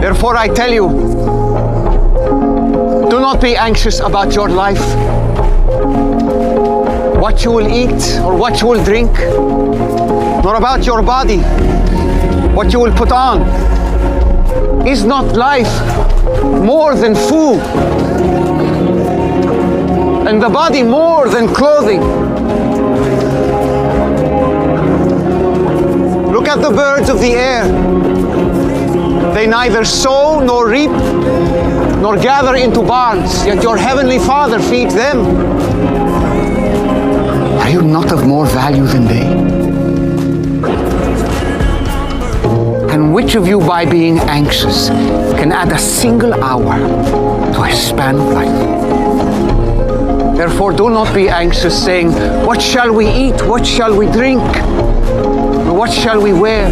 Therefore I tell you, do not be anxious about your life, what you will eat or what you will drink, nor about your body, what you will put on. Is not life more than food, and the body more than clothing? Look at the birds of the air. They neither sow nor reap nor gather into barns, yet your heavenly Father feeds them. Are you not of more value than they? And which of you, by being anxious, can add a single hour to his span of life? Therefore, do not be anxious, saying, what shall we eat? What shall we drink? Or what shall we wear?